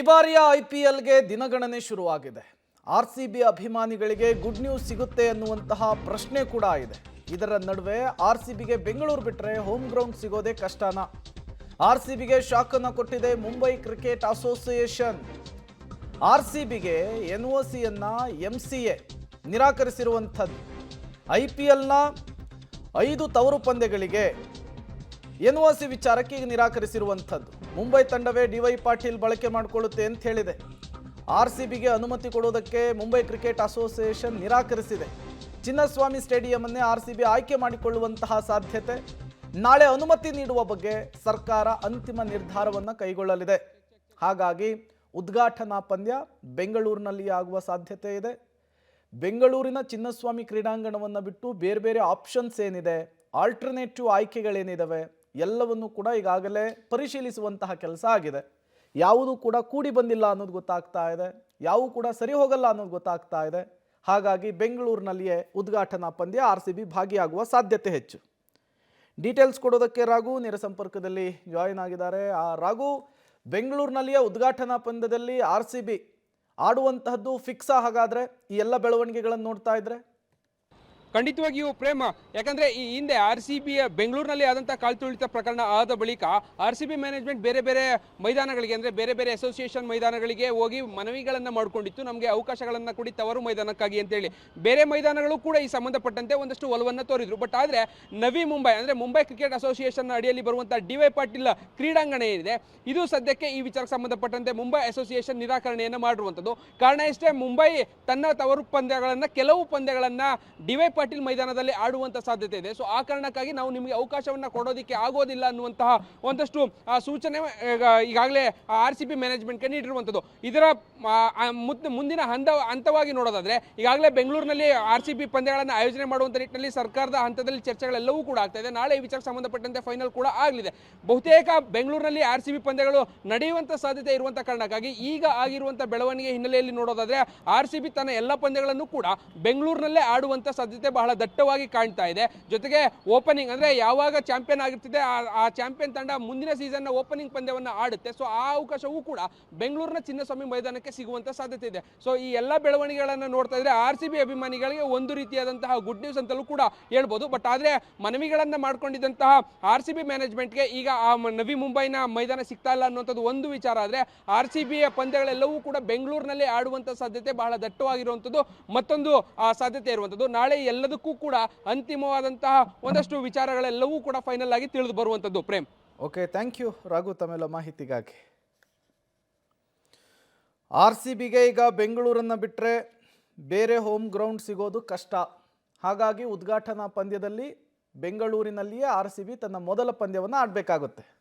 ಬಾರಿಯ ಐಪಿಎಲ್ಗೆ ದಿನಗಣನೆ ಶುರುವಾಗಿದೆ. ಆರ್ಸಿಬಿ ಅಭಿಮಾನಿಗಳಿಗೆ ಗುಡ್ ನ್ಯೂಸ್ ಸಿಗುತ್ತೆ ಅನ್ನುವಂತಹ ಪ್ರಶ್ನೆ ಕೂಡ ಇದೆ. ಇದರ ನಡುವೆ ಆರ್ಸಿಬಿಗೆ ಬೆಂಗಳೂರು ಬಿಟ್ಟರೆ ಹೋಮ್ ಗ್ರೌಂಡ್ ಸಿಗೋದೇ ಕಷ್ಟನಾ? ಆರ್ಸಿಬಿಗೆ ಶಾಕ್ ಅನ್ನು ಕೊಟ್ಟಿದೆ ಮುಂಬೈ ಕ್ರಿಕೆಟ್ ಅಸೋಸಿಯೇಷನ್. ಆರ್ಸಿಬಿಗೆ ಎನ್ಒಸಿಯನ್ನ ಎಂಸಿಎ ನಿರಾಕರಿಸಿರುವಂಥದ್ದು. ಐಪಿಎಲ್ನ 5 ತವರು ಪಂದ್ಯಗಳಿಗೆ ಎನ್ಒಸಿ ವಿಚಾರಕ್ಕೆ ಈಗ ನಿರಾಕರಿಸಿರುವಂಥದ್ದು. ಮುಂಬೈ ತಂಡವೇ ಡಿವೈ ಪಾಟೀಲ್ ಬಳಕೆ ಮಾಡಿಕೊಳ್ಳುತ್ತೆ ಅಂತ ಹೇಳಿದೆ. ಆರ್ಸಿಬಿಗೆ ಅನುಮತಿ ಕೊಡೋದಕ್ಕೆ ಮುಂಬೈ ಕ್ರಿಕೆಟ್ ಅಸೋಸಿಯೇಷನ್ ನಿರಾಕರಿಸಿದೆ. ಚಿನ್ನಸ್ವಾಮಿ ಸ್ಟೇಡಿಯಂ ಆರ್ಸಿಬಿ ಆಯ್ಕೆ ಮಾಡಿಕೊಳ್ಳುವಂತಹ ಸಾಧ್ಯತೆ. ನಾಳೆ ಅನುಮತಿ ನೀಡುವ ಬಗ್ಗೆ ಸರ್ಕಾರ ಅಂತಿಮ ನಿರ್ಧಾರವನ್ನು ಕೈಗೊಳ್ಳಲಿದೆ. ಹಾಗಾಗಿ ಉದ್ಘಾಟನಾ ಪಂದ್ಯ ಬೆಂಗಳೂರಿನಲ್ಲಿ ಆಗುವ ಸಾಧ್ಯತೆ ಇದೆ. ಬೆಂಗಳೂರಿನ ಚಿನ್ನಸ್ವಾಮಿ ಕ್ರೀಡಾಂಗಣವನ್ನು ಬಿಟ್ಟು ಬೇರೆ ಬೇರೆ ಆಪ್ಷನ್ಸ್ ಏನಿದೆ, ಆಲ್ಟರ್ನೇಟಿವ್ ಆಯ್ಕೆಗಳೇನಿದ್ದಾವೆ ಎಲ್ಲವನ್ನು ಕೂಡ ಈಗಾಗಲೇ ಪರಿಶೀಲಿಸುವಂತಹ ಕೆಲಸ ಆಗಿದೆ. ಯಾವುದು ಕೂಡ ಕೂಡಿ ಬಂದಿಲ್ಲ ಅನ್ನೋದು ಗೊತ್ತಾಗ್ತಾ ಇದೆ, ಯಾವು ಕೂಡ ಸರಿ ಹೋಗಲ್ಲ ಅನ್ನೋದು ಗೊತ್ತಾಗ್ತಾ ಇದೆ. ಹಾಗಾಗಿ ಬೆಂಗಳೂರಿನಲ್ಲಿಯೇ ಉದ್ಘಾಟನಾ ಪಂದ್ಯ ಆರ್ಸಿಬಿ ಭಾಗಿಯಾಗುವ ಸಾಧ್ಯತೆ ಹೆಚ್ಚು. ಡೀಟೇಲ್ಸ್ ಕೊಡೋದಕ್ಕೆ ರಾಘು ನೇರ ಸಂಪರ್ಕದಲ್ಲಿ ಜಾಯಿನ್ ಆಗಿದ್ದಾರೆ. ರಾಘು, ಬೆಂಗಳೂರಿನಲ್ಲಿಯೇ ಉದ್ಘಾಟನಾ ಪಂದ್ಯದಲ್ಲಿ ಆರ್ಸಿಬಿ ಆಡುವಂತಹದ್ದು ಫಿಕ್ಸಾ? ಹಾಗಾದ್ರೆ ಈ ಎಲ್ಲ ಬೆಳವಣಿಗೆಗಳನ್ನು ನೋಡ್ತಾ ಇದ್ರೆ ಖಂಡಿತವಾಗಿಯೂ ಪ್ರೇಮ, ಯಾಕಂದ್ರೆ ಈ ಹಿಂದೆ RCB ಬೆಂಗಳೂರಿನಲ್ಲಿ ಆದಂತಹ ಕಾಲ್ತುಳಿತ ಪ್ರಕರಣ ಆದ ಬಳಿಕ RCB ಮ್ಯಾನೇಜ್ಮೆಂಟ್ ಬೇರೆ ಬೇರೆ ಮೈದಾನಗಳಿಗೆ ಅಂದ್ರೆ ಬೇರೆ ಬೇರೆ ಅಸೋಸಿಯೇಷನ್ ಮೈದಾನಗಳಿಗೆ ಹೋಗಿ ಮನವಿಗಳನ್ನು ಮಾಡಿಕೊಂಡಿತ್ತು, ನಮಗೆ ಅವಕಾಶಗಳನ್ನು ಕೊಡಿ ತವರು ಮೈದಾನಕ್ಕಾಗಿ ಅಂತೇಳಿ. ಬೇರೆ ಮೈದಾನಗಳು ಕೂಡ ಈ ಸಂಬಂಧಪಟ್ಟಂತೆ ಒಂದಷ್ಟು ಒಲವನ್ನು ತೋರಿದ್ರು. ಬಟ್ ಆದರೆ ನವಿ ಮುಂಬೈ ಅಂದ್ರೆ ಮುಂಬೈ ಕ್ರಿಕೆಟ್ ಅಸೋಸಿಯೇಷನ್ ಅಡಿಯಲ್ಲಿ ಬರುವಂತಹ DY ಪಾಟೀಲ್ ಕ್ರೀಡಾಂಗಣ ಏನಿದೆ, ಇದು ಸದ್ಯಕ್ಕೆ ಈ ವಿಚಾರಕ್ಕೆ ಸಂಬಂಧಪಟ್ಟಂತೆ ಮುಂಬೈ ಅಸೋಸಿಯೇಷನ್ ನಿರಾಕರಣೆಯನ್ನು ಮಾಡಿರುವಂಥದ್ದು. ಕಾರಣ ಇಷ್ಟೇ, ಮುಂಬೈ ತನ್ನ ತವರು ಪಂದ್ಯಗಳನ್ನು ಕೆಲವು ಪಂದ್ಯಗಳನ್ನು DY ಪಾಟೀಲ್ ಮೈದಾನದಲ್ಲಿ ಆಡುವಂತ ಸಾಧ್ಯತೆ ಇದೆ. ಸೊ ಆ ಕಾರಣಕ್ಕಾಗಿ ನಾವು ನಿಮಗೆ ಅವಕಾಶವನ್ನ ಕೊಡೋದಕ್ಕೆ ಆಗೋದಿಲ್ಲ ಅನ್ನುವಂತಹ ಒಂದಷ್ಟು ಸೂಚನೆ ಈಗಾಗಲೇ RCB ಮ್ಯಾನೇಜ್ಮೆಂಟ್ಗೆ ನೀಡಿರುವಂಥದ್ದು. ಇದರ ಮುಂದಿನ ಹಂತವಾಗಿ ನೋಡೋದಾದ್ರೆ ಈಗಾಗಲೇ ಬೆಂಗಳೂರಿನಲ್ಲಿ RCB ಪಂದ್ಯಗಳನ್ನು ಆಯೋಜನೆ ಮಾಡುವಂತ ನಿಟ್ಟಿನಲ್ಲಿ ಸರ್ಕಾರದ ಹಂತದಲ್ಲಿ ಚರ್ಚೆಗಳೆಲ್ಲವೂ ಕೂಡ ಆಗ್ತಾ ಇದೆ. ನಾಳೆ ಈ ವಿಚಾರಕ್ಕೆ ಸಂಬಂಧಪಟ್ಟಂತೆ ಫೈನಲ್ ಕೂಡ ಆಗಲಿದೆ. ಬಹುತೇಕ ಬೆಂಗಳೂರಿನಲ್ಲಿ RCB ಪಂದ್ಯಗಳು ನಡೆಯುವಂತ ಸಾಧ್ಯತೆ ಇರುವಂತ ಕಾರಣಕ್ಕಾಗಿ ಈಗ ಆಗಿರುವಂತ ಬೆಳವಣಿಗೆ ಹಿನ್ನೆಲೆಯಲ್ಲಿ ನೋಡೋದಾದ್ರೆ RCB ತನ್ನ ಎಲ್ಲ ಪಂದ್ಯಗಳನ್ನು ಕೂಡ ಬೆಂಗಳೂರಿನಲ್ಲೇ ಆಡುವಂತ ಸಾಧ್ಯತೆ ಬಹಳ ದಟ್ಟವಾಗಿ ಕಾಣ್ತಾ ಇದೆ. ಜೊತೆಗೆ ಓಪನಿಂಗ್ ಅಂದ್ರೆ ಯಾವಾಗ ಚಾಂಪಿಯನ್ ಆಗಿರ್ತಿದೆ ಆ ಚಾಂಪಿಯನ್ ತಂಡ ಮುಂದಿನ ಸೀಸನ್ ಓಪನಿಂಗ್ ಪಂದ್ಯವನ್ನು ಆಡುತ್ತೆ. ಸೊ ಆ ಅವಕಾಶವೂ ಕೂಡ ಬೆಂಗಳೂರಿನ ಚಿನ್ನಸ್ವಾಮಿ ಮೈದಾನಕ್ಕೆ ಸಿಗುವಂತ ಸಾಧ್ಯತೆ ಇದೆ. ಸೊ ಈ ಎಲ್ಲ ಬೆಳವಣಿಗೆಗಳನ್ನು ನೋಡ್ತಾ ಇದ್ರೆ RCB ಅಭಿಮಾನಿಗಳಿಗೆ ಒಂದು ರೀತಿಯಾದಂತಹ ಗುಡ್ ನ್ಯೂಸ್ ಅಂತಲೂ ಕೂಡ ಹೇಳ್ಬೋದು. ಬಟ್ ಆದ್ರೆ ಮನವಿಗಳನ್ನ ಮಾಡ್ಕೊಂಡಿದ್ದಂತಹ RCB ಮ್ಯಾನೇಜ್ಮೆಂಟ್ಗೆ ಈಗ ಆ ನವಿ ಮುಂಬೈನ ಮೈದಾನ ಸಿಗ್ತಾ ಇಲ್ಲ ಅನ್ನುವಂಥದ್ದು ಒಂದು ವಿಚಾರ. ಆದ್ರೆ RCB ಪಂದ್ಯಗಳೆಲ್ಲವೂ ಕೂಡ ಬೆಂಗಳೂರಿನಲ್ಲಿ ಆಡುವಂತ ಸಾಧ್ಯತೆ ಬಹಳ ದಟ್ಟವಾಗಿರುವಂಥದ್ದು ಮತ್ತೊಂದು ಸಾಧ್ಯತೆ ಇರುವಂಥದ್ದು. ನಾಳೆ ಎಲ್ಲದಕ್ಕೂ ಕೂಡ ಅಂತಿಮವಾದಂತಹ ಒಂದಷ್ಟು ವಿಚಾರಗಳೆಲ್ಲವೂ ಕೂಡ ಫೈನಲ್ ಆಗಿ ತಿಳಿದು ಬರುವಂತದ್ದು. Prem, okay, thank you Raghu ತಮ್ಮೆಲ್ಲ ಮಾಹಿತಿಗಾಗಿ. RCBಗೆ ಈಗ ಬೆಂಗಳೂರನ್ನು ಬಿಟ್ಟರೆ ಬೇರೆ ಹೋಮ್ ಗ್ರೌಂಡ್ ಸಿಗೋದು ಕಷ್ಟ. ಹಾಗಾಗಿ ಉದ್ಘಾಟನಾ ಪಂದ್ಯದಲ್ಲಿ ಬೆಂಗಳೂರಿನಲ್ಲಿಯೇ RCB ತನ್ನ ಮೊದಲ ಪಂದ್ಯವನ್ನು ಆಡಬೇಕಾಗುತ್ತೆ.